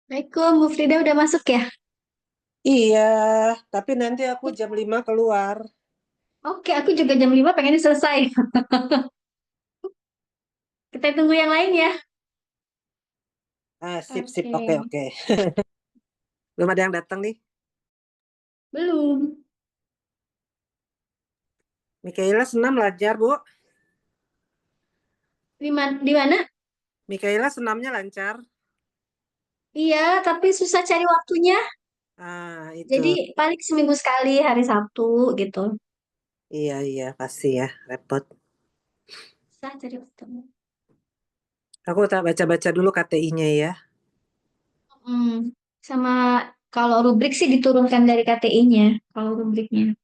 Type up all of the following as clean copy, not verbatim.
Assalamualaikum, Bu Frida udah masuk ya? Iya, tapi nanti aku jam 5 keluar. Oke, aku juga jam 5 pengen selesai. Kita tunggu yang lain ya. Ah, sip, sip. Oke, Oke, oke. Belum ada yang datang nih. belum. Mikaela senam lancar, Bu. Di mana? Mikaela senamnya lancar. Iya, tapi susah cari waktunya. Ah, Jadi itu. paling seminggu sekali hari Sabtu gitu. Iya, iya, pasti ya. Repot. Susah cari waktu. Aku tak baca-baca dulu KTI-nya ya. Hmm, sama kalau rubrik sih diturunkan dari KTI-nya. Kalau rubriknya.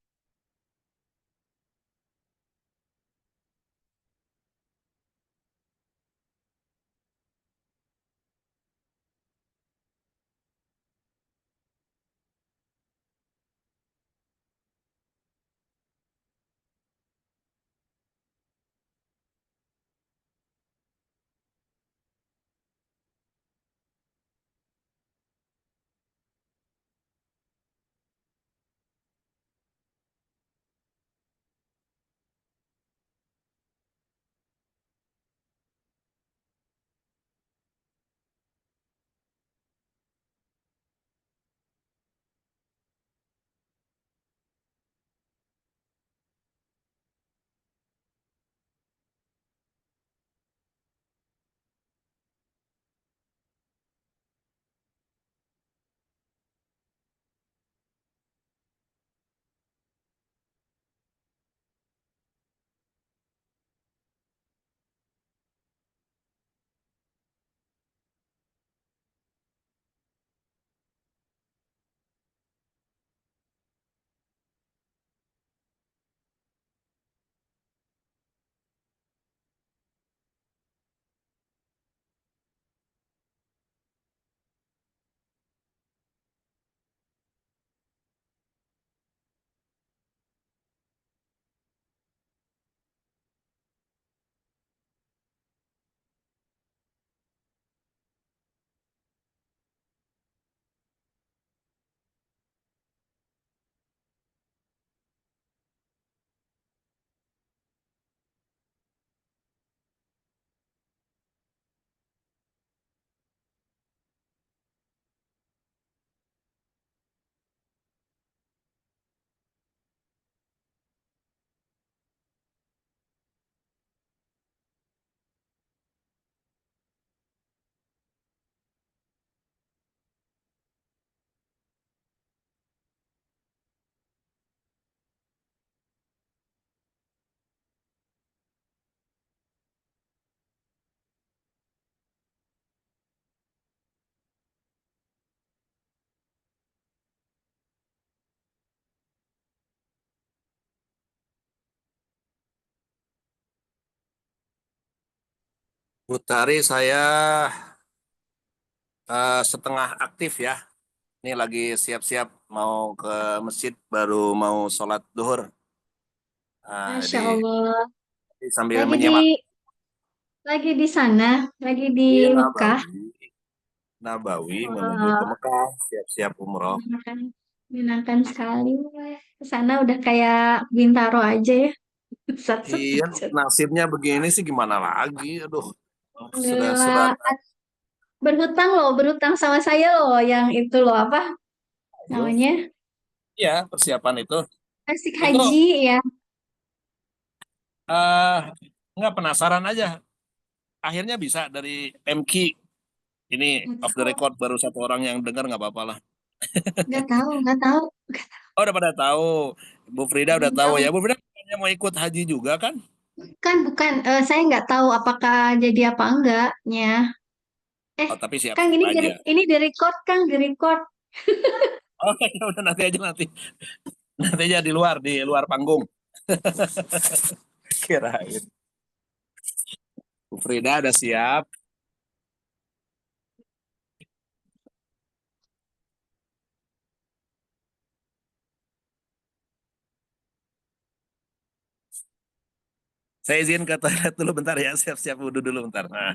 Utari saya setengah aktif ya. Ini lagi siap-siap mau ke masjid baru mau sholat duhur. Masya Jadi Allah. sambil Lagi di menyemak lagi di sana, lagi di di Mekah. Nabawi, Nabawi menuju ke Wah, Mekah, siap-siap umroh. menyenangkan, menyenangkan sekali. Ke sana udah kayak Bintaro aja ya. Sat, sat, Iya, sat, sat. nasibnya begini sih gimana lagi? Aduh, sudah Alhamdulillah. Berhutang loh, berhutang sama saya loh yang itu loh apa ayo. namanya? Ya, persiapan itu. Asik Itu haji ya. eh nggak penasaran aja. Akhirnya bisa dari MQ. Ini Nggak off the tahu, record baru satu orang yang dengar nggak apa-apa lah. nggak tahu, nggak tahu. Oh, udah pada tahu. Bu Frida udah Belum tahu tahu. ya. Bu Frida katanya mau ikut haji juga kan? Bukan, bukan. Saya nggak tahu apakah jadi apa enggaknya. Eh, Oh, tapi Kang siap-siap ini aja. ini di record, Kang di record. Oh, ya udah nanti aja nanti. Nanti aja di luar panggung. Kirain. Bu Frida udah siap. Saya izin ke toilet dulu bentar ya. Siap-siap wudhu dulu bentar. Nah.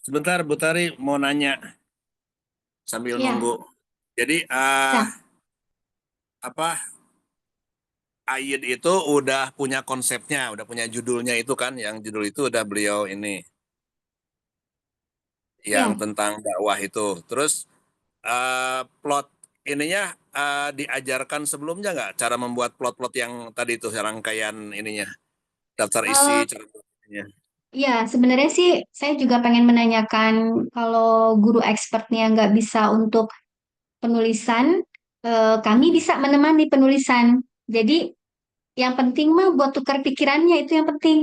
sebentar Bu Tari mau nanya sambil Ya, nunggu. Jadi ya. apa Ayid itu udah punya konsepnya, udah punya judulnya itu kan, yang judul itu udah beliau ini, yang Ya. tentang dakwah itu. Terus plot ininya diajarkan sebelumnya nggak cara membuat plot-plot yang tadi itu rangkaian ininya, daftar isi, Eh, cara ininya. ya, sebenarnya sih saya juga pengen menanyakan kalau guru expertnya nggak bisa untuk penulisan, kami bisa menemani penulisan. Jadi yang penting mah buat tukar pikirannya itu yang penting.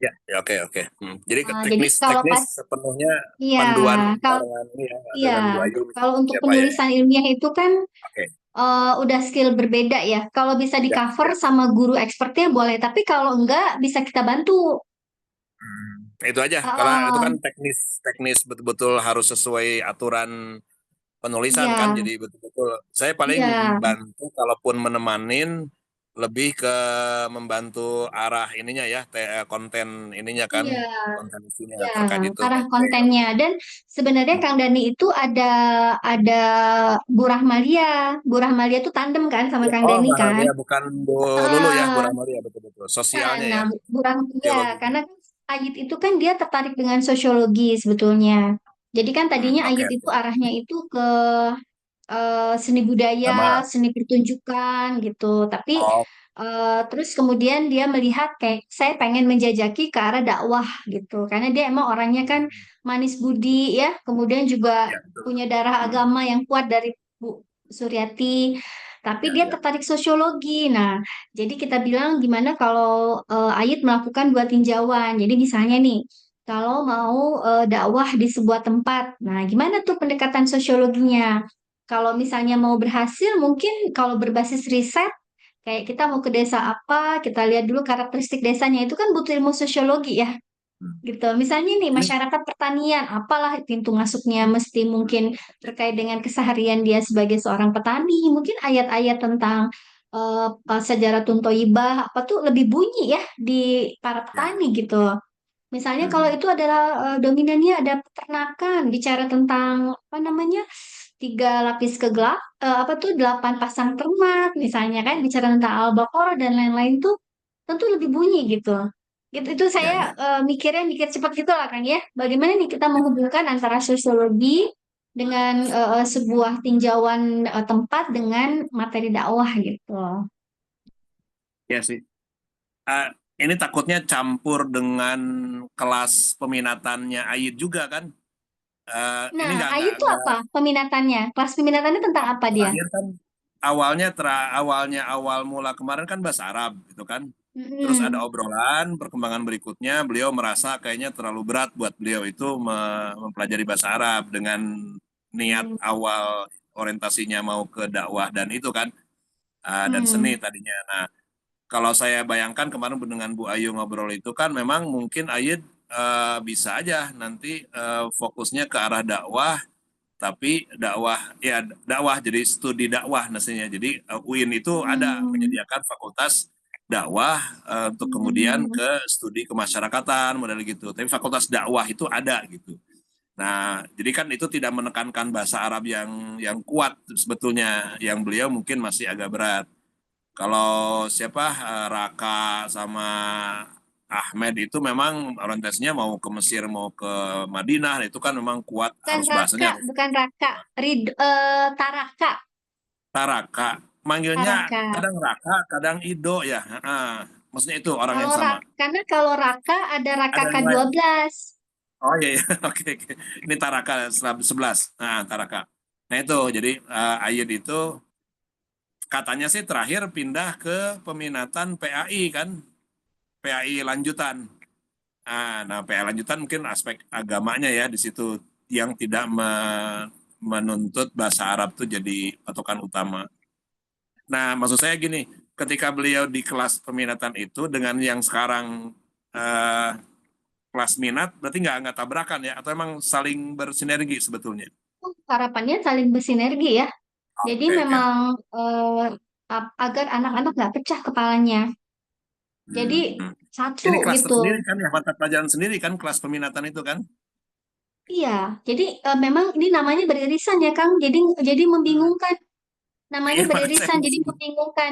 Ya, ya, oke oke. Jadi ke Jadi kalau teknis-teknis pas, sepenuhnya iya, panduan kalau barengan ini ya iya, dengan Bu Ayu kalau untuk siapa ya? penulisan ilmiah itu kan Oke. udah skill berbeda ya. Kalau bisa di Ya, cover ya. sama guru expertnya boleh, tapi kalau enggak bisa kita bantu. Itu aja. Kalau itu Uh, kan teknis betul-betul harus sesuai aturan penulisan kan. iya, Jadi betul-betul saya paling iya, bantu kalaupun menemanin lebih ke membantu arah ininya ya, konten ininya kan, iya. konten isinya Ya, terkait itu. arah Oke, kontennya. oke. Dan sebenarnya Kang Dani itu ada Bu Rahmalia. Bu Rahmalia tuh tandem kan sama Kang Oh, Dani Mbak kan. Halia bukan Bu Lulu ya, Bu Ah, Rahmalia betul-betul. nah, Sosialnya nah, ya, Bu Rahmalia sosiologinya. karena kan Ayit itu kan dia tertarik dengan sosiologi sebetulnya. Jadi kan tadinya Oke, Ayit itu oke. arahnya itu ke seni budaya, Sama. seni pertunjukan gitu. Tapi Oh, terus kemudian dia melihat kayak saya pengen menjajaki ke arah dakwah gitu. Karena dia emang orangnya kan manis budi ya, kemudian juga ya betul. punya darah agama yang kuat dari Bu Suryati. Tapi Ya, dia ya. tertarik sosiologi. Nah, jadi kita bilang gimana kalau Ayit melakukan dua tinjauan. Jadi misalnya nih, kalau mau dakwah di sebuah tempat, nah gimana tuh pendekatan sosiologinya? Kalau misalnya mau berhasil, mungkin kalau berbasis riset, kayak kita mau ke desa apa, kita lihat dulu karakteristik desanya, itu kan butuh ilmu sosiologi ya, gitu. Misalnya nih, Ini masyarakat pertanian, apalah pintu masuknya mesti mungkin terkait dengan keseharian dia sebagai seorang petani, mungkin ayat-ayat tentang sejarah Tuntoibah, apa tuh lebih bunyi ya di para ya. petani gitu. Misalnya kalau Hmm. itu adalah dominannya ada peternakan, bicara tentang apa namanya tiga lapis kegelap, apa tuh delapan pasang ternak, misalnya kan bicara tentang Al-Baqarah dan lain-lain tuh tentu lebih bunyi gitu. Gitu itu Ya, saya ya. mikirnya mikir cepat gitu lah kan ya. Bagaimana nih kita menghubungkan antara sosiologi dengan sebuah tinjauan tempat dengan materi dakwah gitu. Ya sih. Ah, ini takutnya campur dengan kelas peminatannya Ayid juga kan. Ini Nah, Ayu tuh nggak apa peminatannya? Kelas peminatannya tentang apa dia? terakhir kan awalnya awal mula kemarin kan bahasa Arab gitu kan. Terus ada Mm-mm. obrolan perkembangan berikutnya beliau merasa kayaknya terlalu berat buat beliau itu mempelajari bahasa Arab dengan niat awal orientasinya mau ke dakwah dan itu kan dan seni Hmm. tadinya. Nah, kalau saya bayangkan kemarin dengan Bu Ayu ngobrol itu kan memang mungkin Ayed bisa aja nanti fokusnya ke arah dakwah, tapi dakwah jadi studi dakwah nasinya. Jadi UIN itu ada Hmm. menyediakan fakultas dakwah untuk kemudian Hmm. ke studi kemasyarakatan model gitu. Tapi fakultas dakwah itu ada gitu. Nah, jadi kan itu tidak menekankan bahasa Arab yang kuat sebetulnya, yang beliau mungkin masih agak berat. Kalau siapa Raka sama Ahmed itu memang orientasinya mau ke Mesir, mau ke Madinah, itu kan memang kuat Bukan harus bahasanya Raka, harus bukan Raka, Taraka, Taraka. Manggilnya Taraka. kadang Raka, kadang Ido ya. Maksudnya itu orang yang Kalau sama. Karena kalau Raka ada Raka Ada k yang lain. 12. Oh iya, iya. Oke, oke. Ini Taraka 11. Taraka. Nah itu, jadi Ayud itu katanya sih terakhir pindah ke peminatan PAI kan, PAI lanjutan. Nah, PA lanjutan mungkin aspek agamanya ya di situ yang tidak menuntut bahasa Arab tuh jadi patokan utama. Nah, maksud saya gini, ketika beliau di kelas peminatan itu dengan yang sekarang eh, kelas minat, berarti nggak tabrakan ya, atau emang saling bersinergi sebetulnya? Harapannya saling bersinergi ya. Jadi Oke, oke. memang agar anak-anak nggak pecah kepalanya. Jadi Hmm. satu Ini kelas gitu. tersendiri kan ya, mata pelajaran sendiri kan kelas peminatan itu kan? Iya, jadi memang ini namanya beririsan ya Kang. Jadi Hmm. membingungkan. Namanya Iya, makanya saya beririsan, jadi pusing. membingungkan.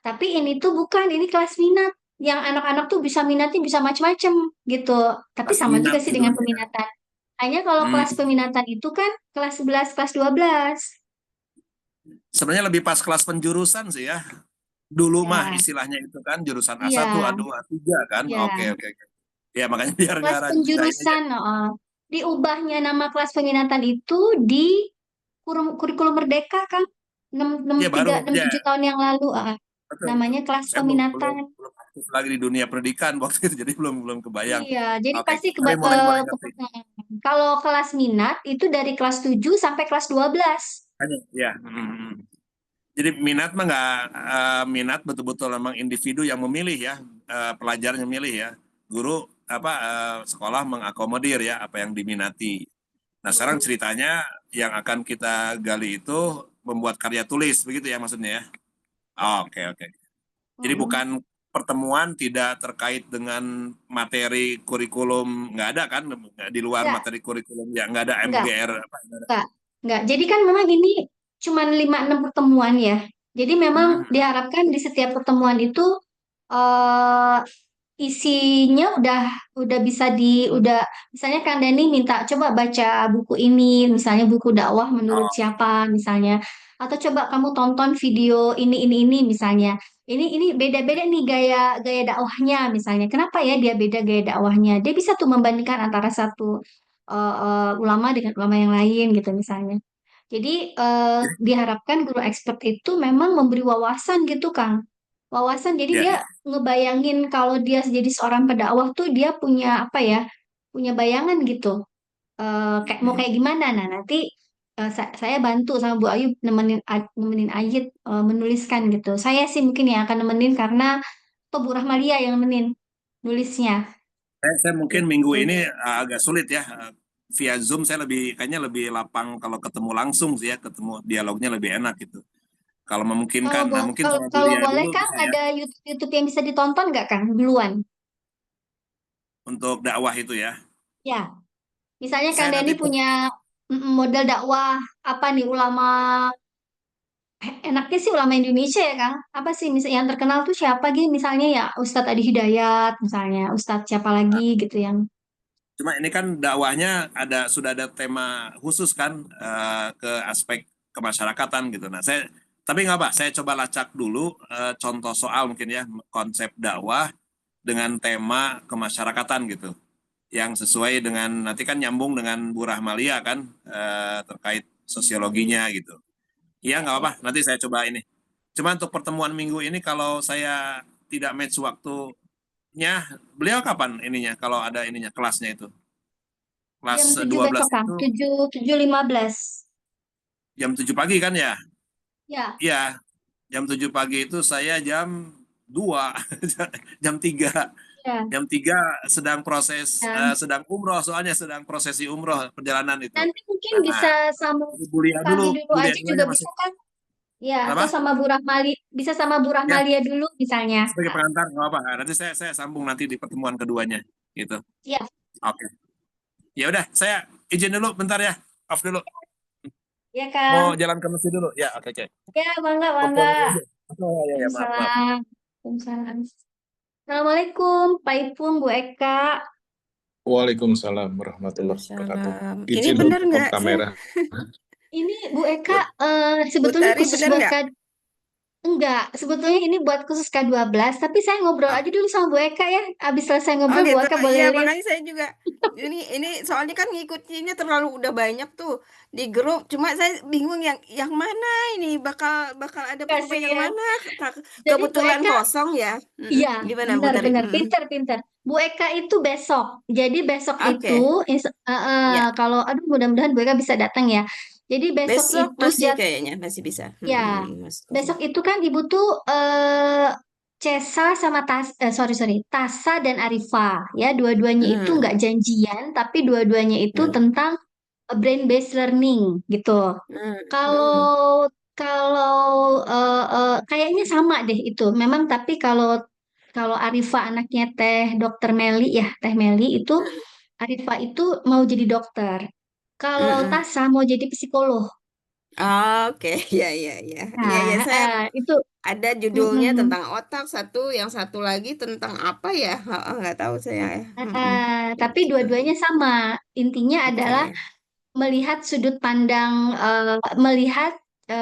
Tapi ini tuh bukan, ini kelas minat. Yang anak-anak tuh bisa minatnya bisa macam-macam gitu. Tapi Pas sama juga minat sih gitu dengan kan ya. peminatan. Hanya kalau kelas Hmm. peminatan itu kan kelas 11, kelas 12. Sebenarnya lebih pas kelas penjurusan sih ya. Dulu mah Ya, istilahnya itu kan jurusan A1, iya, A2, A3 kan. Oke, iya. oke, oke. Ya makanya biar Kelas nggak nggak ini aja. penjurusan, diubahnya nama kelas peminatan itu di kurikulum Merdeka kan, Ya baru enam ya tujuh tahun yang lalu, betul betul. namanya kelas Saya belum belum peminatan. belum aktif lagi di dunia pendidikan waktu itu, jadi belum belum kebayang. Iya, jadi Oke, pasti tapi mulai mulai ngerti. kalau kelas minat itu dari kelas 7 sampai kelas 12. Hanya ya. Jadi minat mah nggak minat betul-betul memang individu yang memilih ya, pelajar yang memilih ya. Guru apa sekolah mengakomodir ya apa yang diminati. Nah, sekarang Hmm, ceritanya yang akan kita gali itu membuat karya tulis begitu ya maksudnya ya. Oke, oke. Jadi mm-mm. bukan pertemuan tidak terkait dengan materi kurikulum, nggak ada kan di luar Enggak, materi kurikulum ya, nggak ada enggak, MGR apa nggak ada. enggak, enggak. Jadi kan memang ini cuma 5-6 pertemuan ya. Jadi memang Hmm. diharapkan di setiap pertemuan itu eh isinya udah bisa udah misalnya Kang Dani minta coba baca buku ini, misalnya buku dakwah menurut Oh, siapa misalnya, atau coba kamu tonton video ini misalnya. Ini beda-beda nih gaya gaya dakwahnya misalnya. Kenapa ya dia beda gaya dakwahnya? Dia bisa tuh membandingkan antara satu ulama dengan ulama yang lain gitu misalnya. Jadi jadi diharapkan guru expert itu memang memberi wawasan gitu Kang. Wawasan jadi ya, dia ya. ngebayangin kalau dia jadi seorang pendakwah tuh dia punya apa ya? Punya bayangan gitu. Kayak mau Hmm. kayak gimana? Nah, nanti saya bantu sama Bu Ayu nemenin Ayit menuliskan gitu. Saya sih mungkin yang akan nemenin karena atau Bu Rahmalia yang nemenin nulisnya Saya mungkin minggu gitu. ini agak sulit ya. Via Zoom saya lebih kayaknya lebih lapang kalau ketemu langsung sih ya, ketemu dialognya lebih enak gitu. Kalau memungkinkan, nah mungkin Kalau sama kalau Bulia boleh dulu Kang bisa ya ada YouTube yang bisa ditonton nggak Kang duluan? untuk dakwah itu ya. Ya, misalnya Kang Saya Dani nanti punya model dakwah apa nih ulama enaknya sih ulama Indonesia ya Kang. Apa sih misalnya yang terkenal tuh siapa gitu misalnya ya Ustadz Adi Hidayat misalnya Ustadz siapa lagi gitu yang cuma ini kan dakwahnya sudah ada tema khusus kan ke aspek kemasyarakatan gitu. Nah, tapi nggak apa, saya coba lacak dulu contoh soal mungkin ya konsep dakwah dengan tema kemasyarakatan gitu. Yang sesuai dengan nanti kan nyambung dengan Bu Rahmalia kan terkait sosiologinya gitu. Iya ya nggak ya. apa, nanti saya coba ini. Cuma untuk pertemuan minggu ini kalau saya tidak match waktunya, beliau kapan ininya kalau ada ininya kelasnya itu? Kelas Jam 7 12 besok Kang, itu 7.15. jam 7 pagi kan ya? Ya, Iya, jam 7 pagi itu saya jam 2, jam 3. ya. Jam 3 sedang proses, Ya. sedang umroh soalnya sedang prosesi umroh perjalanan itu. Nanti mungkin Nah, bisa sama Bulia kami dulu, dulu Bulia aja dulu juga aja masih. bisa kan? Ya, atau Kenapa? sama Bu Rahmali, bisa sama Bu Ya, Rahmalia dulu misalnya. sebagai pengantar nggak apa. Nanti saya sambung nanti di pertemuan keduanya, gitu. Ya, Oke. Ya udah, saya izin dulu bentar ya. Off dulu. ya Mau Kang. jalan ke masjid dulu. Ya, oke, oke. Ya, bangga, bangga. Telepon dulu aja. Oh, ya, ya, maaf, maaf. Waalaikumsalam. Waalaikumsalam. Assalamualaikum, Pak Ipung, Bu Eka. Waalaikumsalam warahmatullahi wabarakatuh. Waalaikumsalam. Ini Izin benar untuk nggak saya? kamera. Ini Bu Eka Buat Bu sebetulnya Tari khusus benar buat nggak? enggak, sebetulnya ini buat khusus K12, tapi saya ngobrol Ah, aja dulu sama Bu Eka ya. Habis selesai Oh ngobrol Bu gitu. Eka Iya boleh lihat. makanya saya juga. Ini soalnya kan ngikutinnya terlalu udah banyak tuh di grup. Cuma saya bingung yang mana ini bakal bakal ada pertemuan yang Kasihan. mana? Jadi Bu Kebetulan Eka, kosong ya. iya, Gimana Bu Tari? benar-benar pinter-pinter. Bu Eka itu besok. Jadi besok itu, Oke. Ya. kalau, aduh mudah-mudahan Bu Eka bisa datang ya. Jadi besok Besok itu masih kayaknya masih bisa. ya, Masih besok kosong. itu kan Ibu tuh Cesa sama sorry, Tasa dan Arifa ya, dua-duanya itu Hmm. nggak janjian, tapi dua-duanya itu Hmm. tentang brain based learning gitu. Hmm. Hmm. Kalau kalau kayaknya sama deh itu. Memang tapi kalau kalau Arifa anaknya Teh Dokter Meli ya, Teh Meli itu Arifah itu mau jadi dokter. Kalau Heeh. Tasa mau jadi psikolog. Oke, ya ya ya. Iya ya, Nah, saya itu ada judulnya mm-mm. tentang otak satu, yang satu lagi tentang apa ya? Heeh, nggak tahu saya ya. Heeh. Tapi Gitu. dua-duanya sama. Intinya adalah Oke. melihat sudut pandang, melihat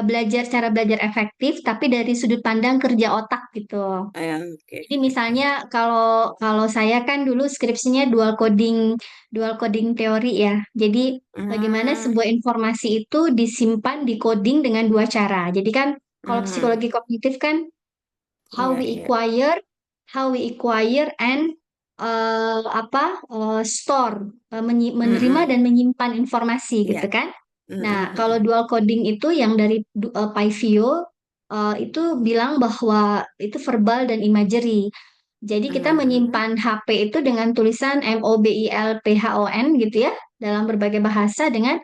belajar cara belajar efektif, tapi dari sudut pandang kerja otak gitu. Oke. Jadi misalnya kalau kalau saya kan dulu skripsinya dual coding teori ya. Jadi bagaimana Hmm, sebuah informasi itu disimpan di coding dengan dua cara. Jadi kan kalau hmm. psikologi kognitif kan how Iya we iya acquire, and store, menerima Mm-mm. dan menyimpan informasi Iya. gitu kan. Nah, kalau Mm-mm. dual coding itu yang dari Pivio itu bilang bahwa itu verbal dan imagery. Jadi kita Mm-mm. menyimpan HP itu dengan tulisan MOBILPHON gitu ya dalam berbagai bahasa dengan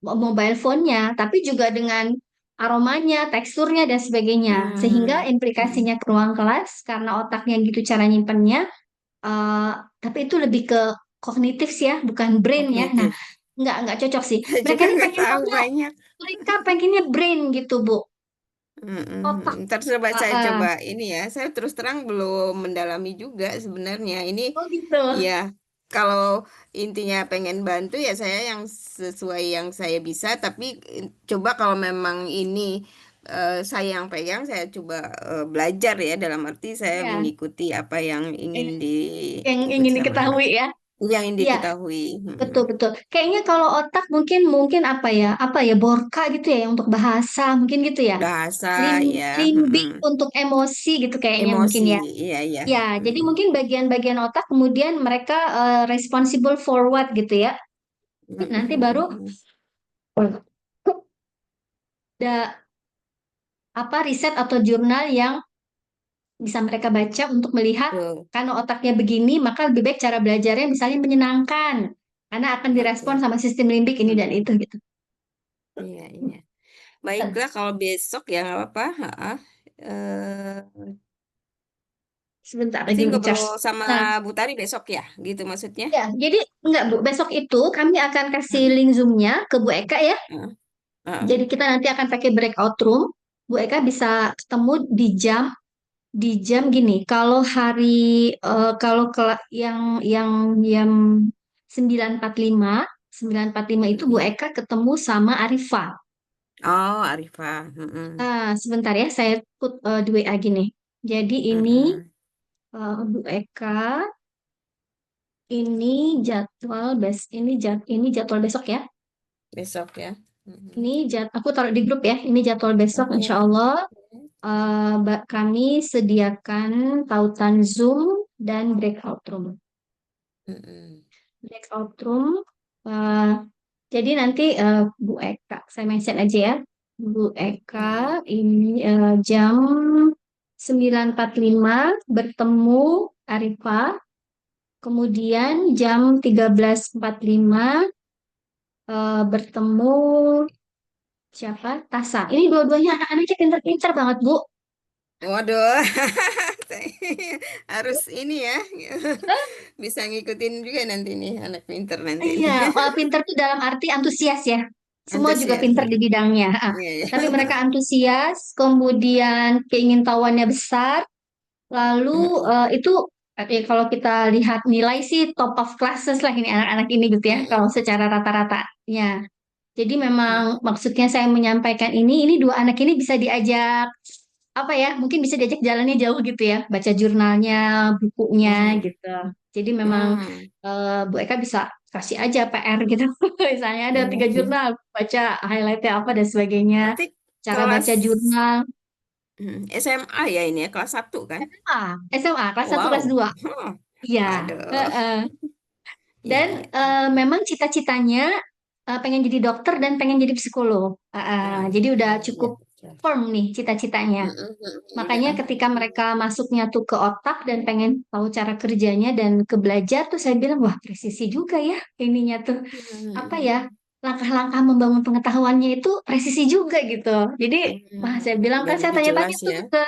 mobile phone-nya, tapi juga dengan aromanya, teksturnya dan sebagainya. Sehingga Mm. Mm. implikasinya ke ruang kelas karena otaknya gitu cara nyimpennya. eh, tapi itu lebih ke kognitif sih ya, bukan brain ya. Nah, Kognitif. nggak cocok sih. Saya Mereka juga ini nggak pengen tahu taunya, banyak. mereka pengennya brain gitu, Bu. Otak. Mm-mm. Ntar coba Eh, saya eh. coba ini ya. Saya terus terang belum mendalami juga sebenarnya. Ini Oh gitu. ya kalau intinya pengen bantu ya saya yang sesuai yang saya bisa. Tapi coba kalau memang ini saya yang pegang, saya coba belajar ya. Dalam arti saya Iya, mengikuti apa yang ingin eh, yang ingin dibaca diketahui ya. yang ingin Iya, diketahui. betul betul. Kayaknya kalau otak mungkin mungkin apa ya? Apa ya? Borka gitu ya yang untuk bahasa, mungkin gitu ya. Bahasa Lim, ya, limbik untuk emosi gitu kayaknya mungkin emosi, ya. iya iya. Ya, jadi mungkin bagian-bagian otak kemudian mereka responsible for what gitu ya. Nanti baru ada apa riset atau jurnal yang bisa mereka baca untuk melihat Tuh, karena otaknya begini, maka lebih baik cara belajarnya misalnya menyenangkan. Karena akan direspon oke. sama sistem limbik ini dan Mm, itu gitu. iya iya. Baiklah kalau besok ya nggak apa-apa. Ha-ha. Eh, Sebentar berarti lagi ngobrol ngecas. sama Nah, Bu Tari besok ya, gitu maksudnya? ya, jadi enggak Bu, besok itu kami akan kasih Mm, link Zoom-nya ke Bu Eka ya. mm, mm. Jadi kita nanti akan pakai breakout room. Bu Eka bisa ketemu di jam gini. Kalau hari kalau yang 9.45 itu Bu Mm. Eka ketemu sama Arifah. Oh, Arifah. Mm-mm. Sebentar ya, saya put di WA gini. Jadi Mm-mm. Bu Eka, ini jadwal besok ya. Besok ya. Mm-mm. Aku taruh di grup ya. Ini jadwal besok, Oke. Insya Allah. Kami sediakan tautan Zoom dan breakout room. Mm-mm. Breakout room. eh, jadi nanti Bu Eka, saya mention aja ya. Bu Mm-mm. Eka ini jam 9.45 bertemu Arifah. Kemudian jam 13.45 bertemu siapa? Tasa. Ini dua-duanya anak-anaknya pinter-pinter banget, Bu. Waduh, harus ini ya, bisa ngikutin juga nanti nih anak pinter nanti Iya, nih. pinter tuh dalam arti antusias ya. Semua juga Antusias. pinter di bidangnya. Iya, iya. Tapi mereka antusias, kemudian keingintahuannya besar, lalu Mm-mm. itu kalau kita lihat nilai sih top of classes lah ini anak-anak ini gitu ya, kalau Mm-mm. secara rata-ratanya. Jadi memang maksudnya saya menyampaikan ini dua anak ini bisa diajak apa ya, mungkin bisa diajak jalannya jauh gitu ya, baca jurnalnya, bukunya Mm-mm. gitu. Jadi memang Mm. Bu Eka bisa kasih aja PR gitu. Misalnya ada 3 jurnal, baca highlightnya apa dan sebagainya. Berarti Cara kelas baca jurnal. SMA ya ini ya, kelas satu kan? SMA, kelas 1 kelas Wow. 2. Iya. Waduh. Heeh. Iya, Dan iya. memang cita-citanya pengen jadi dokter dan pengen jadi psikolog. Jadi udah Iya, cukup betul. firm nih cita-citanya. Makanya Iya. ketika mereka masuknya tuh ke otak dan pengen tahu cara kerjanya dan ke belajar tuh saya bilang wah presisi juga ya ininya tuh apa ya langkah-langkah membangun pengetahuannya itu presisi juga gitu. Jadi wah saya bilang Udah kan saya lebih tanya-tanya jelas tuh ya. ke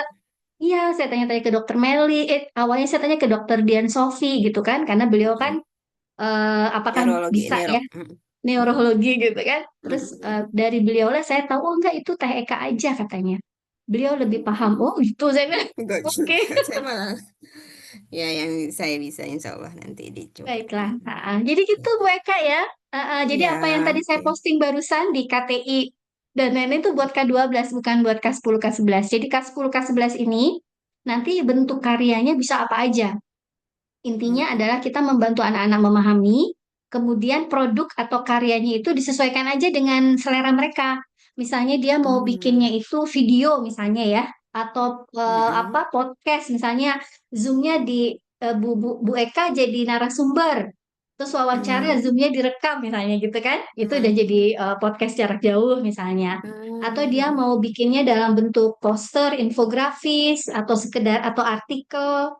iya saya tanya-tanya ke dokter Meli. Awalnya saya tanya ke dokter Dian Sofi gitu kan karena beliau kan apakah Neurologi, bisa ya Mm, neurologi gitu kan. Terus mm. dari beliau lah saya tahu, oh enggak, itu Teh Eka aja katanya. Beliau lebih paham. Oh itu saya bilang, Enggak oke. juga, saya malah ya yang saya bisa insya Allah nanti dicoba. Baiklah. Jadi gitu Bu Eka ya. Jadi Iya, apa yang tadi saya oke. posting barusan di KTI dan lain-lain itu buat K12 bukan buat K10 K11. Jadi K10 K11 ini nanti bentuk karyanya bisa apa aja. Intinya Mm, adalah kita membantu anak-anak memahami, kemudian produk atau karyanya itu disesuaikan aja dengan selera mereka. Misalnya dia mau bikinnya mm, itu video misalnya ya, atau mm, apa podcast misalnya Zoom-nya di Bu Eka jadi narasumber, terus wawancara mm, Zoom-nya direkam misalnya gitu kan, itu udah mm, jadi podcast jarak jauh misalnya. Atau dia mm, mau bikinnya dalam bentuk poster, infografis, atau sekedar atau artikel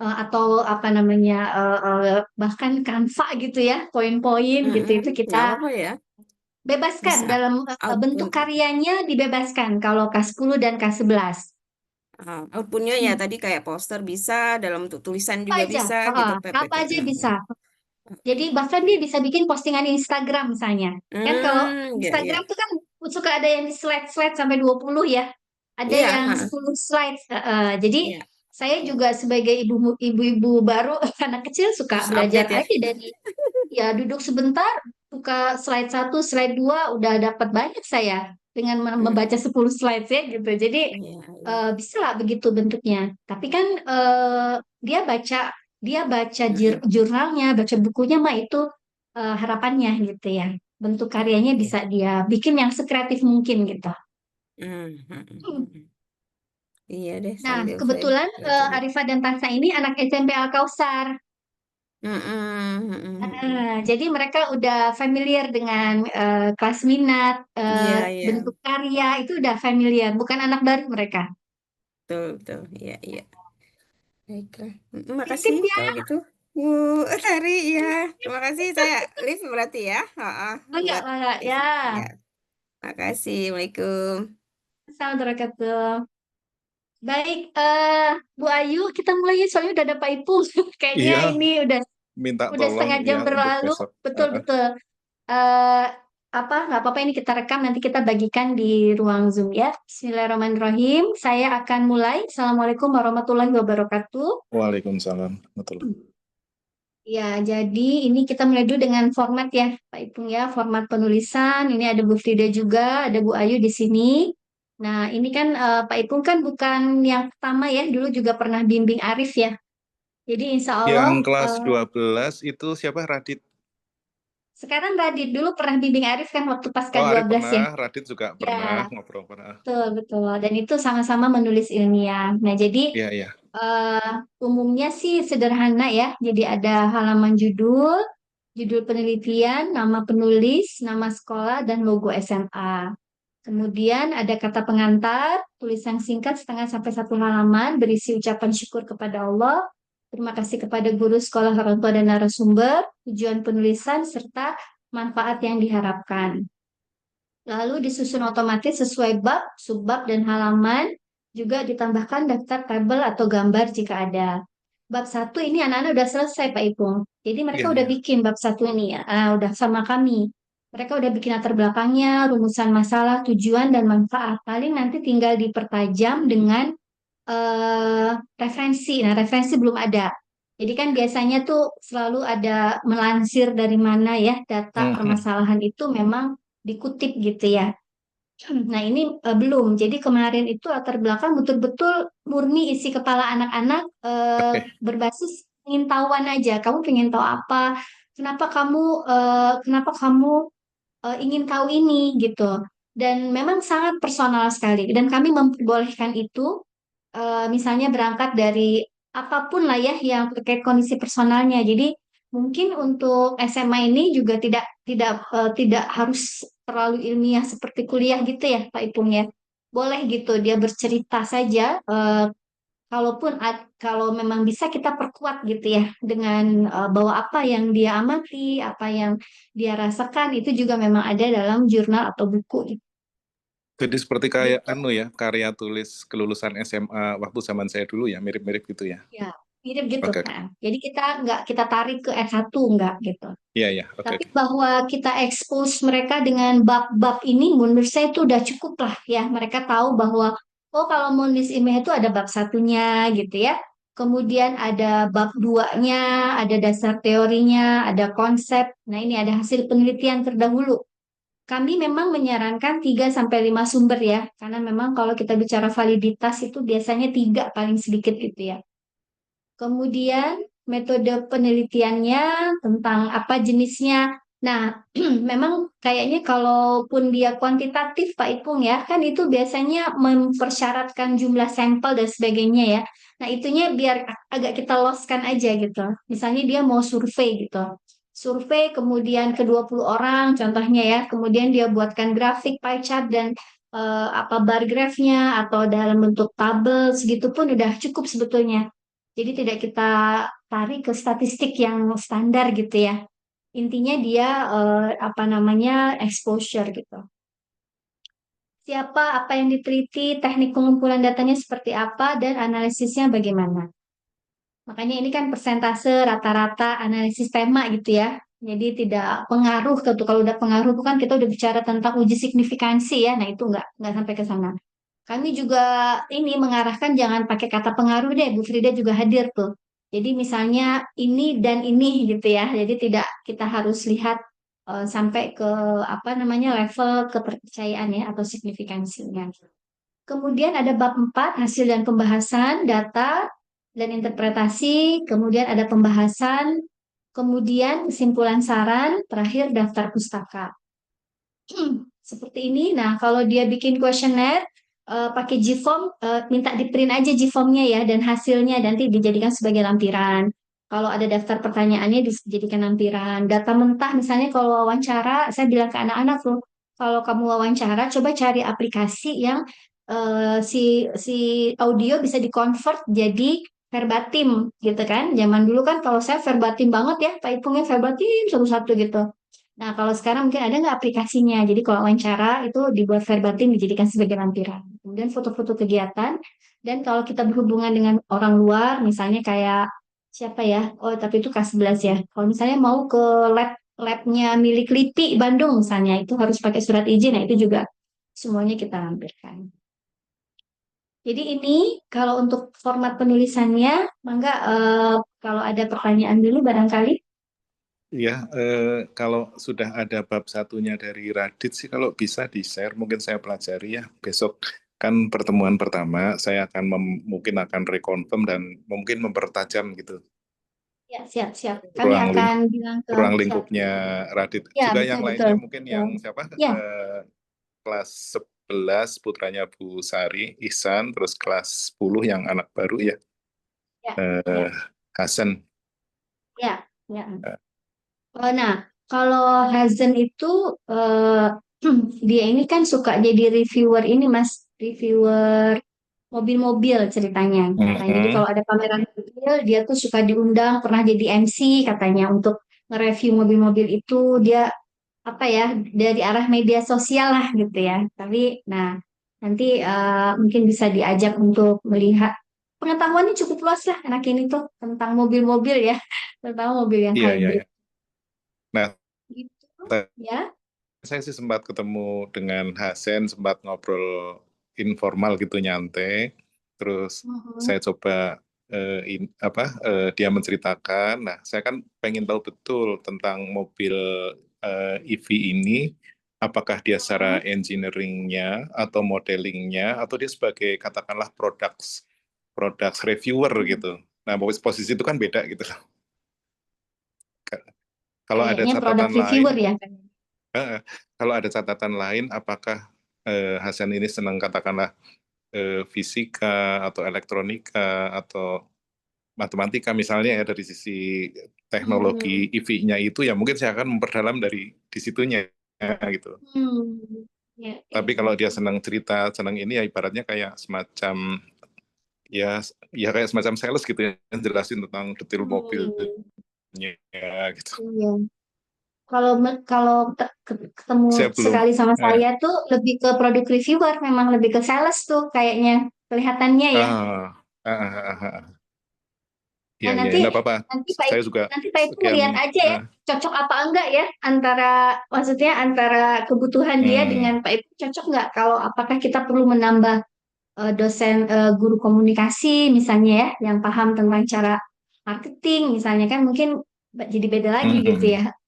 atau apa namanya bahkan Canva gitu ya, poin-poin gitu itu kita nggak apa-apa ya, bebaskan bisa dalam bentuk output. karyanya dibebaskan kalau K10 dan K11. Outputnya ya Hmm, tadi kayak poster bisa, dalam bentuk tulisan apa juga aja, bisa gitu apa PPT. aja bisa. Jadi bahkan dia bisa bikin postingan Instagram misalnya. Kan kalau Ya, Instagram ya, tuh kan suka ada yang di slide-slide sampai 20 ya. Ada iya, yang 10 slide. Jadi iya, saya juga sebagai ibu-ibu baru anak kecil suka harus belajar update ya. aja dari ya duduk sebentar, buka slide satu, slide dua, udah dapat banyak saya dengan membaca Mm, 10 slide ya gitu. Jadi iya, iya. bisa lah begitu bentuknya. Tapi kan dia baca dia baca Mm, jurnalnya, baca bukunya mah itu harapannya gitu ya. Bentuk karyanya oke. bisa dia bikin yang sekreatif mungkin gitu. Hmm. Iya deh, Nah, sambil saya kebetulan belajar ya. Arifah dan Tasya ini anak SMP Al Kausar. Jadi mereka udah familiar dengan kelas minat, Iya, iya, bentuk karya itu udah familiar, bukan anak baru mereka. betul, betul. Iya, iya. Baiklah. Makasih Titip ya, kalau gitu. Bu Tari, ya. Terima kasih, saya live berarti ya. enggak, Buat enggak, ya. ya. Makasih. Assalamualaikum. Assalamualaikum warahmatullahi. Baik, Bu Ayu, kita mulai ya, soalnya udah ada Pak Ipung. Kayaknya Iya, ini minta udah tolong setengah jam ya untuk berlalu. besok. Betul-betul. eh apa nggak apa-apa ini kita rekam nanti kita bagikan di ruang Zoom ya. Bismillahirrahmanirrahim. Saya akan mulai. Assalamualaikum warahmatullahi wabarakatuh. Waalaikumsalam. Betul. Ya, jadi ini kita mulai dulu dengan format ya, Pak Ipung ya, format penulisan. Ini ada Bu Frida juga, ada Bu Ayu di sini. Nah, ini kan Pak Ipung kan bukan yang pertama ya, dulu juga pernah bimbing Arif ya. Jadi insya Yang Allah kelas 12 itu siapa? Radit. sekarang Radit dulu pernah bimbing Arif kan waktu pasca Oh, Arif 12 pernah, ya. Radit juga Ya, pernah ngobrol pernah. betul, betul. Dan itu sama-sama menulis ilmiah. Nah, jadi Iya, iya. eh, umumnya sih sederhana ya. Jadi ada halaman judul, judul penelitian, nama penulis, nama sekolah, dan logo SMA. Kemudian ada kata pengantar, tulisan singkat setengah sampai satu halaman berisi ucapan syukur kepada Allah, terima kasih kepada guru sekolah, orang tua, dan narasumber, tujuan penulisan, serta manfaat yang diharapkan. Lalu disusun otomatis sesuai bab, subbab, dan halaman. Juga ditambahkan daftar tabel atau gambar jika ada. Bab satu ini anak-anak udah selesai Pak Ipung. Jadi mereka Iya, udah iya. bikin bab satu ini ya, udah sama kami. Mereka udah bikin latar belakangnya, rumusan masalah, tujuan, dan manfaat. Paling nanti tinggal dipertajam dengan referensi. Nah, referensi belum ada. Jadi kan biasanya tuh selalu ada melansir dari mana ya data Mhm. permasalahan itu memang dikutip gitu ya. Nah, ini belum. Jadi kemarin itu latar belakang betul-betul murni isi kepala anak-anak Oke. berbasis ingin tahuan aja. Kamu pengen tahu apa? Kenapa kamu ingin tahu ini gitu. Dan memang sangat personal sekali. Dan kami memperbolehkan itu misalnya berangkat dari apapun lah ya yang terkait kondisi personalnya. Jadi mungkin untuk SMA ini juga tidak harus terlalu ilmiah seperti kuliah gitu ya Pak Ipung ya. Boleh gitu dia bercerita saja. Kalau memang bisa kita perkuat gitu ya dengan bahwa apa yang dia amati, apa yang dia rasakan itu juga memang ada dalam jurnal atau buku Jadi seperti kayak gitu. ya, karya tulis kelulusan SMA waktu zaman saya dulu ya, mirip-mirip gitu ya. Ya. mirip gitu. Oke. Nah, jadi kita nggak kita tarik ke S1 nggak gitu. Iya, iya. Oke, Tapi oke. bahwa kita expose mereka dengan bab-bab ini, menurut saya itu udah cukup lah ya. Mereka tahu bahwa, oh kalau menulis email itu ada bab satunya gitu ya. Kemudian ada bab duanya, ada dasar teorinya, ada konsep. Nah ini ada hasil penelitian terdahulu. Kami memang menyarankan 3 sampai 5 sumber ya. Karena memang kalau kita bicara validitas itu biasanya 3 paling sedikit gitu ya. Kemudian metode penelitiannya tentang apa jenisnya. Nah, memang kayaknya kalaupun dia kuantitatif Pak Ipung ya, kan itu biasanya mempersyaratkan jumlah sampel dan sebagainya ya. Nah, itunya biar agak kita loskan aja gitu. Misalnya dia mau survei gitu. Survei kemudian ke 20 orang contohnya ya, kemudian dia buatkan grafik pie chart dan apa bar graphnya atau dalam bentuk tabel segitu pun udah cukup sebetulnya. Jadi tidak kita tarik ke statistik yang standar gitu ya. Intinya dia apa namanya exposure gitu. Siapa, apa yang diteliti, teknik pengumpulan datanya seperti apa, dan analisisnya bagaimana. Makanya ini kan persentase rata-rata analisis tema gitu ya. Jadi tidak pengaruh kalau udah pengaruh bukan kita udah bicara tentang uji signifikansi ya. Nah itu nggak sampai ke sana. Kami juga ini mengarahkan jangan pakai kata pengaruh deh. Bu Frida juga hadir tuh. Jadi misalnya ini dan ini gitu ya. Jadi tidak kita harus lihat sampai ke apa namanya level kepercayaan ya atau signifikansinya. Kemudian ada bab 4 hasil dan pembahasan data dan interpretasi. Kemudian ada pembahasan. Kemudian kesimpulan saran. Terakhir daftar pustaka. Seperti ini. Nah, kalau dia bikin kuesioner pakai Gform, minta di print aja Gformnya ya dan hasilnya nanti dijadikan sebagai lampiran. Kalau ada daftar pertanyaannya dijadikan lampiran. Data mentah misalnya kalau wawancara, saya bilang ke anak-anak tuh, kalau kamu wawancara coba cari aplikasi yang si audio bisa dikonvert jadi verbatim gitu kan. Zaman dulu kan kalau saya verbatim banget ya, Pak Ipungnya verbatim satu-satu gitu. Nah, kalau sekarang mungkin ada nggak aplikasinya? Jadi kalau wawancara itu dibuat verbatim dijadikan sebagai lampiran. Kemudian foto-foto kegiatan. Dan kalau kita berhubungan dengan orang luar, misalnya kayak siapa ya? Oh, tapi itu kelas 11 ya. Kalau misalnya mau ke labnya milik LIPI Bandung misalnya, itu harus pakai surat izin. Nah, itu juga semuanya kita lampirkan. Jadi ini kalau untuk format penulisannya, mangga kalau ada pertanyaan dulu barangkali. Iya, kalau sudah ada bab satunya dari Radit sih kalau bisa di-share, mungkin saya pelajari ya. Besok kan pertemuan pertama, saya akan mungkin akan reconfirm dan mungkin mempertajam gitu Ya, siap. Kami ruang akan bilang ke ruang siap. lingkupnya Radit. Ya, Juga betul, yang betul. lainnya mungkin Betul. yang siapa? Ya, Kelas 11 putranya Bu Sari, Ihsan, terus kelas 10 yang anak baru ya, ya, eh, ya, Hasan. ya, ya. Eh, Nah, kalau Hazen itu eh, dia ini kan suka jadi reviewer ini Mas, reviewer mobil-mobil ceritanya katanya. Jadi kalau ada pameran mobil, dia tuh suka diundang, pernah jadi MC katanya untuk nge-review mobil-mobil itu. Dia apa ya dari arah media sosial lah gitu ya. Tapi nah nanti mungkin bisa diajak untuk melihat pengetahuannya cukup luas lah anak ini tuh tentang mobil-mobil ya, terutama mobil yang iya, iya, hybrid iya. Nah, gitu ya. saya sih sempat ketemu dengan Hasan, sempat ngobrol informal gitu nyantai. Terus Mhm. saya coba dia menceritakan. Nah, saya kan pengen tahu betul tentang mobil EV ini, apakah dia secara Mhm. engineeringnya atau modelingnya atau dia sebagai katakanlah products reviewer gitu. Nah, posisi itu kan beda gitu. Kalau ada Kayaknya produk catatan lain, reviewer ya. kalau ada catatan lain, apakah Hasan ini senang katakanlah fisika atau elektronika atau matematika misalnya ya dari sisi teknologi Hmm. EV-nya itu ya mungkin saya akan memperdalam dari di situnya gitu. Hmm. Ya, ya, Tapi kalau dia ya. senang cerita, senang ini ya ibaratnya kayak semacam ya ya kayak semacam sales gitu ya, jelasin tentang detail mobilnya Hmm. gitu. Iya. Kalau ketemu Saya belum sekali sama eh, saya tuh lebih ke produk reviewer, memang lebih ke sales tuh kayaknya kelihatannya ya. ah, ah, ah, ah, ah. Nah, Iya, iya, nanti enggak apa-apa. nanti Pak Saya Ibu, juga nanti Pak Ibu sekian, lihat aja ya, cocok apa enggak ya antara maksudnya antara kebutuhan dia dengan hmm, Pak Ibu cocok nggak kalau apakah kita perlu menambah dosen guru komunikasi misalnya ya yang paham tentang cara marketing misalnya kan mungkin jadi beda lagi gitu ya. hmm.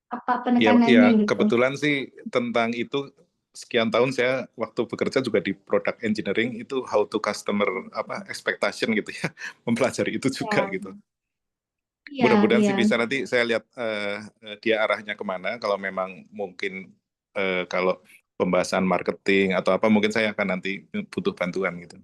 Apa Ya, ya, penekanannya gitu. kebetulan sih tentang itu sekian tahun saya waktu bekerja juga di product engineering itu how to customer apa expectation gitu ya, mempelajari itu juga Ya, gitu. iya, Mudah-mudahan iya. sih bisa nanti saya lihat dia arahnya kemana. Kalau memang mungkin kalau pembahasan marketing atau apa mungkin saya akan nanti butuh bantuan gitu.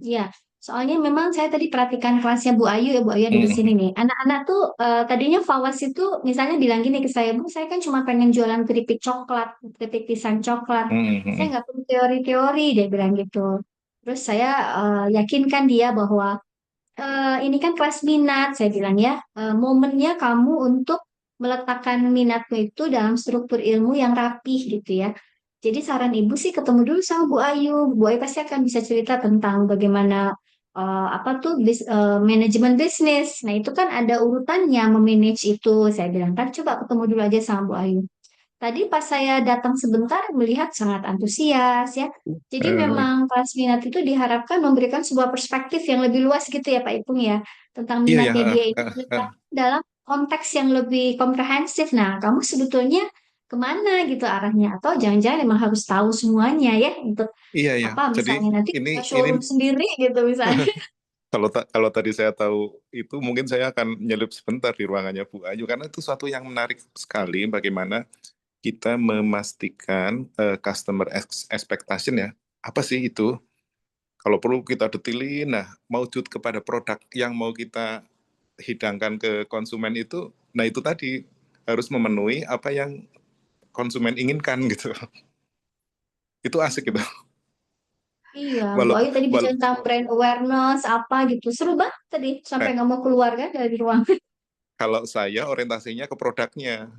Iya. Soalnya memang saya tadi perhatikan kelasnya Bu Ayu ya, Bu Ayu ada di sini Hmm, nih. Anak-anak tuh tadinya Fawas itu misalnya bilang gini ke saya, Bu, saya kan cuma pengen jualan keripik coklat, keripik pisang coklat. hmm, Saya hmm. nggak perlu teori-teori, dia bilang gitu. Terus saya yakinkan dia bahwa ini kan kelas minat, saya bilang ya, momennya kamu untuk meletakkan minatmu itu dalam struktur ilmu yang rapih gitu ya. Jadi saran ibu sih ketemu dulu sama Bu Ayu. Bu Ayu pasti akan bisa cerita tentang bagaimana apa tuh manajemen bisnis. Nah itu kan ada urutannya memanage itu. Saya bilang kan coba ketemu dulu aja sama Bu Ayu. Tadi pas saya datang sebentar melihat sangat antusias ya. Jadi Eh, memang kelas minat itu diharapkan memberikan sebuah perspektif yang lebih luas gitu ya Pak Ipung ya. Tentang iya ya, minatnya dia itu dalam konteks yang lebih komprehensif. Nah, kamu sebetulnya kemana gitu arahnya? Atau jangan-jangan emang harus tahu semuanya ya untuk iya ya. apa Jadi misalnya nanti ini punya ini showroom sendiri gitu misalnya. kalau tadi saya tahu itu mungkin saya akan nyelip sebentar di ruangannya Bu Ayu karena itu suatu yang menarik sekali bagaimana kita memastikan customer expectation ya. Apa sih itu? Kalau perlu kita detilin, nah maujud kepada produk yang mau kita hidangkan ke konsumen itu, nah itu tadi harus memenuhi apa yang konsumen inginkan gitu. Itu asik gitu. Iya, Bu Walau, Ayu tadi bicara wal, tentang brand awareness apa gitu. Seru banget tadi sampai nah, nggak mau keluar kan dari ruang. kalau saya orientasinya ke produknya,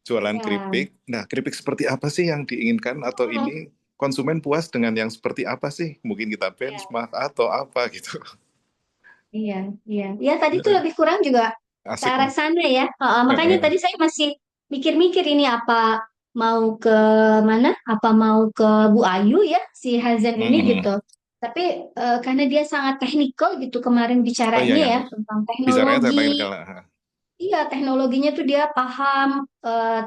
jualan Ya. keripik. Nah, keripik seperti apa sih yang diinginkan atau Hmm, ini konsumen puas dengan yang seperti apa sih? Mungkin kita iya. benchmark atau apa gitu. Iya, iya. Ya, tadi tuh lebih kurang juga ke Asik arah nih. sana ya. Makanya tadi saya masih mikir-mikir ini apa mau ke mana? Apa mau ke Bu Ayu ya, si Hazen ini gitu. Mm-mm. Tapi karena dia sangat teknikal gitu kemarin Oh iya bicaranya ya, ya tentang bicaranya tentang teknologi. teknikal. Iya, teknologinya tuh dia paham.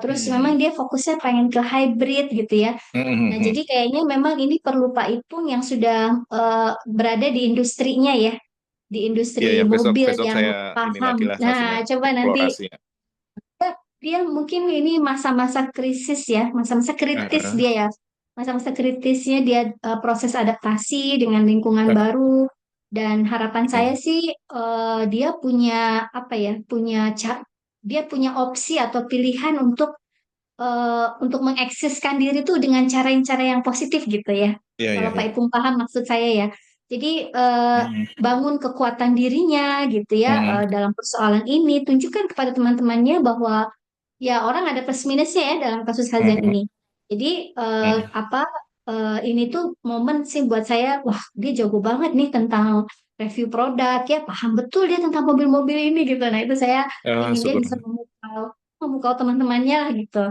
Terus memang Hmm. dia fokusnya pengen ke hybrid gitu ya. Nah, Mm-mm. jadi kayaknya memang ini perlu Pak Ipung yang sudah berada di industrinya ya, di industri Iya ya, besok mobil besok yang saya ini paham. lagi lah Nah, hasilnya coba nanti eksplorasinya. dia mungkin ini masa-masa krisis ya, masa-masa kritis Heeh. dia ya. Masa-masa kritisnya dia proses adaptasi dengan lingkungan baru dan harapan saya Mm. sih dia punya apa ya, dia punya opsi atau pilihan untuk mengeksiskan diri tuh dengan cara-cara yang positif gitu ya. Iya Kalau iya Pak iya. Ipung paham maksud saya ya. Jadi Mm-mm. bangun kekuatan dirinya gitu ya Mm-mm. dalam persoalan ini. Tunjukkan kepada teman-temannya bahwa ya orang ada plus minusnya ya dalam kasus Hazan Mm-mm. ini. Jadi Mm-mm. apa ini tuh momen sih buat saya, wah dia jago banget nih tentang review produk ya, paham betul dia tentang mobil-mobil ini gitu. Nah itu saya Ah, ingin dia syukur. bisa memukau memukau teman-temannya lah gitu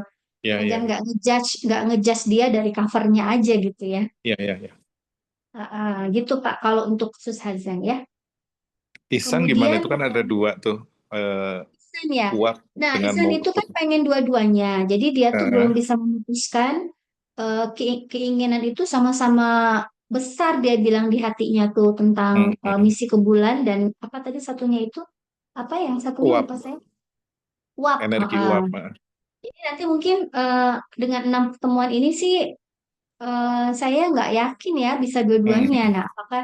Iya agar iya iya. nggak ngejudge dia dari covernya aja gitu ya. Iya iya iya. Gitu Pak kalau untuk khusus Hazan ya. Ihsan gimana Kemudian itu kan ada dua tuh Ihsan ya. kuat Nah dengan Ihsan mau itu kan pengen dua-duanya. Jadi dia tuh belum Heeh. bisa memutuskan keinginan itu sama-sama besar dia bilang di hatinya tuh tentang Mm-mm. misi ke bulan dan apa tadi satunya itu apa yang satunya Uap, lupa saya. Wap. energi uap. Jadi nanti mungkin dengan 6 pertemuan ini sih saya nggak yakin ya bisa dua-duanya. Mm-mm. Nah, apakah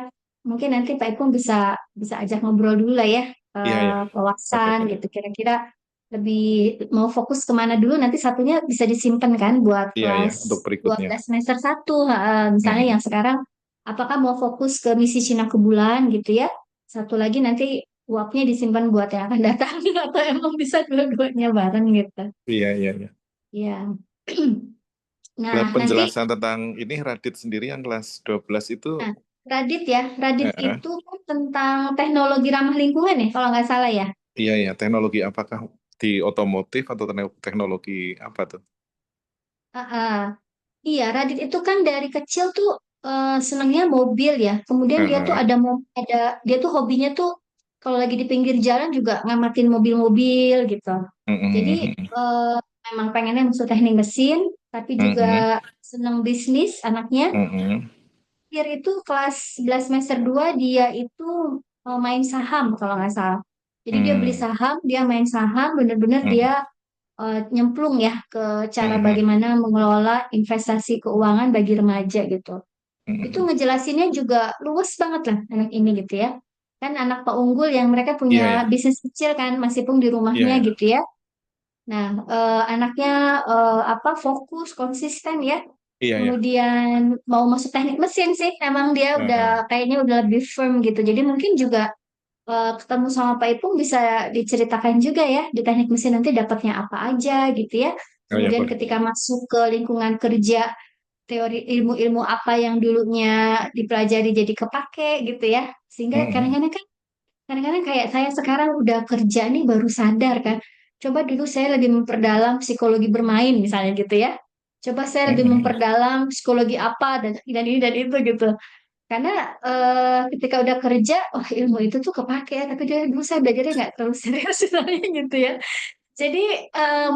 mungkin nanti Pak Ipung bisa bisa ajak ngobrol dulu lah ya, Iya iya. Oke wawasan oke. gitu. Kira-kira lebih mau fokus kemana dulu? Nanti satunya bisa disimpan kan buat Iya iya kelas untuk berikutnya. 12 semester 1. Misalnya Mm-mm. yang sekarang, apakah mau fokus ke misi Cina ke bulan gitu ya? Satu lagi nanti uapnya disimpan buat yang akan datang atau emang bisa dua-duanya bareng gitu. Iya iya iya. Ya. Nah, Nah, nanti penjelasan tentang ini Radit sendiri yang kelas 12 itu nah, Radit ya. Radit Eh, itu kan tentang teknologi ramah lingkungan ya, kalau nggak salah ya. iya ya, teknologi apakah di otomotif atau teknologi apa tuh? Ah, ah. Iya, Radit itu kan dari kecil tuh senangnya mobil ya. Kemudian dia tuh Eh, ada dia tuh hobinya tuh kalau lagi di pinggir jalan juga ngamatin mobil-mobil gitu. Jadi mm, eh, memang pengennya masuk teknik mesin, tapi juga mm, senang bisnis anaknya. mm, Akhir itu kelas 11 semester 2 dia itu main saham kalau nggak salah. Jadi dia beli mm, saham, dia main saham, bener-bener dia mm, nyemplung ya ke cara mm, bagaimana mengelola investasi keuangan bagi remaja gitu. Itu mm. ngejelasinnya juga luas banget lah anak ini gitu ya. Kan anak Pak Unggul yang mereka Iya punya ya, bisnis kecil kan, masih pun di iya rumahnya ya. gitu ya. Nah, anaknya apa fokus, konsisten ya. Iya ya. Kemudian mau masuk teknik mesin sih, emang dia udah Heeh. kayaknya udah lebih firm gitu. Jadi mungkin juga ketemu sama Pak Ipung bisa diceritakan juga ya di teknik mesin nanti dapatnya apa aja gitu ya. Oh ya Kemudian boleh. ketika masuk ke lingkungan kerja, teori ilmu-ilmu apa yang dulunya dipelajari jadi kepake gitu ya. Sehingga Mm, kadang-kadang kayak saya sekarang udah kerja nih baru sadar kan. Coba dulu saya lebih memperdalam psikologi bermain misalnya gitu ya. Coba saya lebih mm. memperdalam psikologi apa dan ini dan itu gitu. Karena ketika udah kerja, oh ilmu itu tuh kepake ya. Tapi dulu saya belajarnya nggak terlalu serius sebenarnya gitu ya. Jadi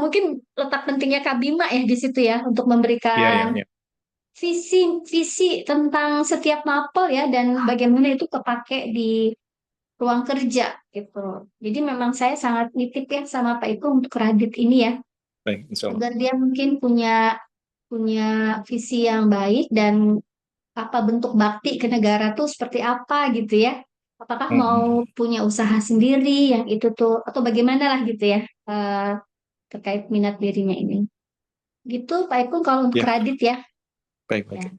mungkin letak pentingnya Kak Bima ya di situ ya untuk Iya ya, memberikan ya. visi visi tentang setiap mapel ya dan bagaimana itu kepake di ruang kerja gitu. Jadi memang saya sangat nitip ya sama Pak Iko untuk Radit ini ya, Baik, insya Allah. agar dia mungkin punya punya visi yang baik dan apa bentuk bakti ke negara tuh seperti apa gitu ya. Apakah mau Mm. punya usaha sendiri yang itu tuh atau bagaimana lah gitu ya eh, terkait minat dirinya ini. Gitu Pak Iko kalau untuk Ya, Radit ya. baik Ya. baik.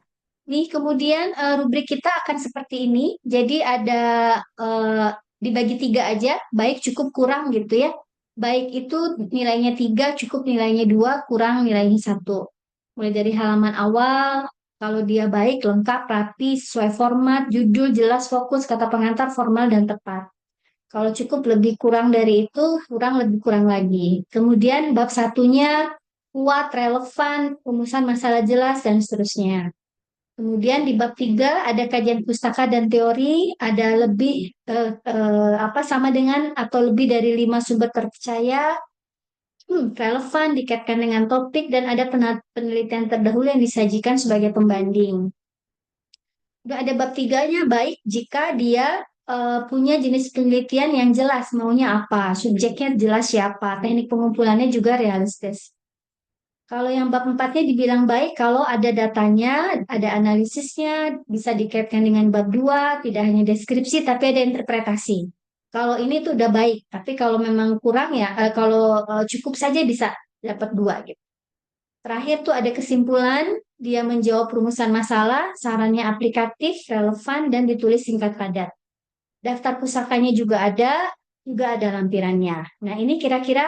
Nih, kemudian rubrik kita akan seperti ini. Jadi ada eh, dibagi tiga aja, baik, cukup, kurang gitu ya. Baik itu nilainya tiga, cukup nilainya dua, kurang nilainya satu. Mulai dari halaman awal, kalau dia baik, lengkap, rapi, sesuai format, judul, jelas, fokus, kata pengantar, formal, dan tepat. Kalau cukup lebih kurang dari itu, kurang lebih kurang lagi. Kemudian bab satunya kuat, relevan, rumusan masalah jelas, dan seterusnya. Kemudian di bab 3 ada kajian pustaka dan teori, ada lebih apa sama dengan atau lebih dari 5 sumber terpercaya, relevan dikaitkan dengan topik dan ada penelitian terdahulu yang disajikan sebagai pembanding. Udah ada bab tiganya baik jika dia punya jenis penelitian yang jelas maunya apa, subjeknya jelas siapa, teknik pengumpulannya juga realistis. Kalau yang bab empatnya dibilang baik kalau ada datanya, ada analisisnya, bisa dikaitkan dengan bab 2, tidak hanya deskripsi tapi ada interpretasi. Kalau ini tuh udah baik, tapi kalau memang kurang ya, kalau cukup saja bisa dapat 2 gitu. Terakhir tuh ada kesimpulan, dia menjawab rumusan masalah, sarannya aplikatif, relevan, dan ditulis singkat padat. Daftar pusakanya juga ada lampirannya. Nah ini kira-kira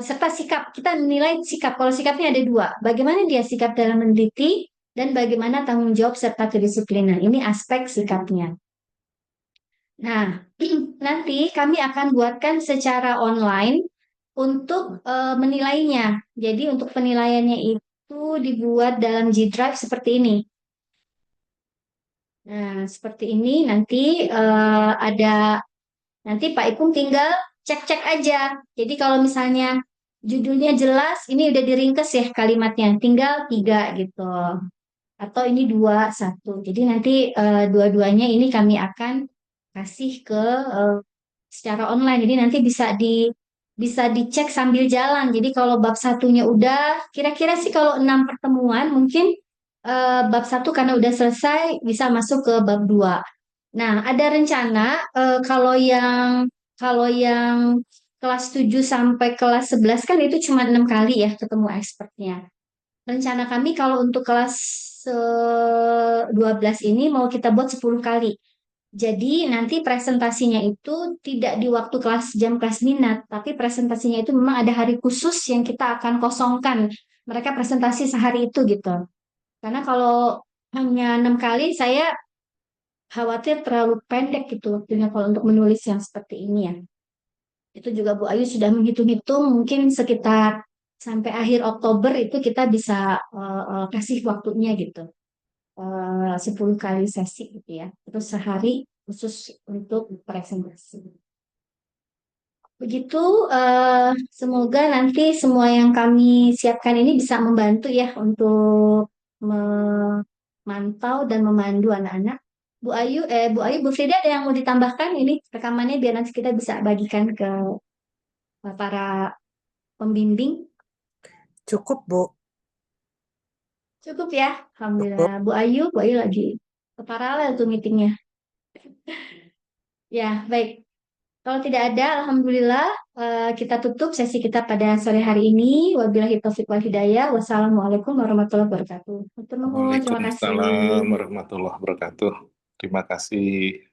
serta sikap. Kita menilai sikap. Kalau sikapnya ada dua. Bagaimana dia sikap dalam meneliti dan bagaimana tanggung jawab serta kedisiplinan. Ini aspek sikapnya. Nah, nanti kami akan buatkan secara online untuk menilainya. Jadi untuk penilaiannya itu dibuat dalam G Drive seperti ini. Nah, seperti ini nanti ada nanti Pak Ipung tinggal cek-cek aja. Jadi kalau misalnya judulnya jelas, ini udah diringkes ya kalimatnya, tinggal tiga gitu. Atau ini dua, satu. Jadi nanti dua-duanya ini kami akan kasih ke eh, secara online. Jadi nanti bisa dicek sambil jalan. Jadi kalau bab satunya udah, kira-kira sih kalau 6 pertemuan mungkin bab satu karena udah selesai bisa masuk ke bab 2. Nah, ada rencana kalau yang kelas 7 sampai kelas 11 kan itu cuma 6 kali ya ketemu expertnya. Rencana kami kalau untuk kelas 12 ini mau kita buat 10 kali. Jadi nanti presentasinya itu tidak di waktu kelas jam kelas minat, tapi presentasinya itu memang ada hari khusus yang kita akan kosongkan. Mereka presentasi sehari itu gitu. Karena kalau hanya 6 kali, saya khawatir terlalu pendek gitu waktunya kalau untuk menulis yang seperti ini ya. Itu juga Bu Ayu sudah menghitung-hitung mungkin sekitar sampai akhir Oktober itu kita bisa kasih waktunya gitu. 10 kali sesi gitu ya. Terus sehari khusus untuk presentasi. Begitu, semoga nanti semua yang kami siapkan ini bisa membantu ya untuk memantau dan memandu anak-anak. Bu Frida ada yang mau ditambahkan ini rekamannya biar nanti kita bisa bagikan ke para pembimbing. Cukup, Bu. Cukup ya, Cukup. Alhamdulillah. Bu Ayu lagi ke paralel tuh meetingnya. Ya, baik. Kalau tidak ada, Alhamdulillah, kita tutup sesi kita pada sore hari ini. Wabillahi taufiq wal hidayah. Wassalamualaikum warahmatullahi wabarakatuh. Terima kasih. Waalaikumsalam warahmatullahi wabarakatuh. Terima kasih.